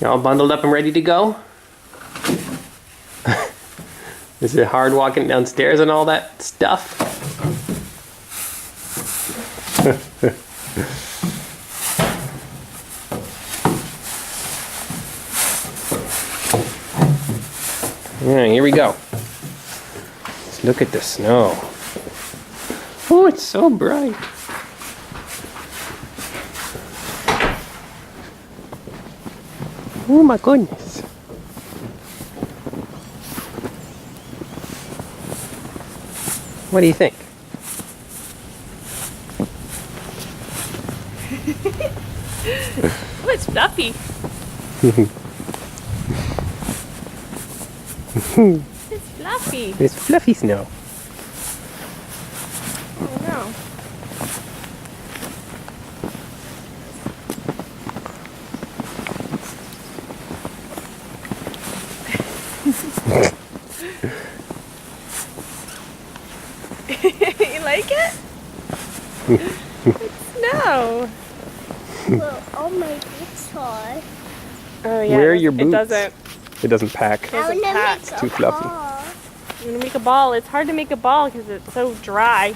You all bundled up and ready to go? Is it hard walking downstairs and all that stuff? Alright, here we go. Let's look at the snow. Oh, it's so bright. Oh my goodness. What do you think? Oh, it's fluffy. It's fluffy. It's fluffy snow. I know. You like it? It's snow. Well, all my boots are. Oh yeah. Where are your boots? It doesn't It doesn't pack. Doesn't I want to pack. make It's too fluffy. ball. I'm gonna make a ball. It's hard to make a ball because it's so dry.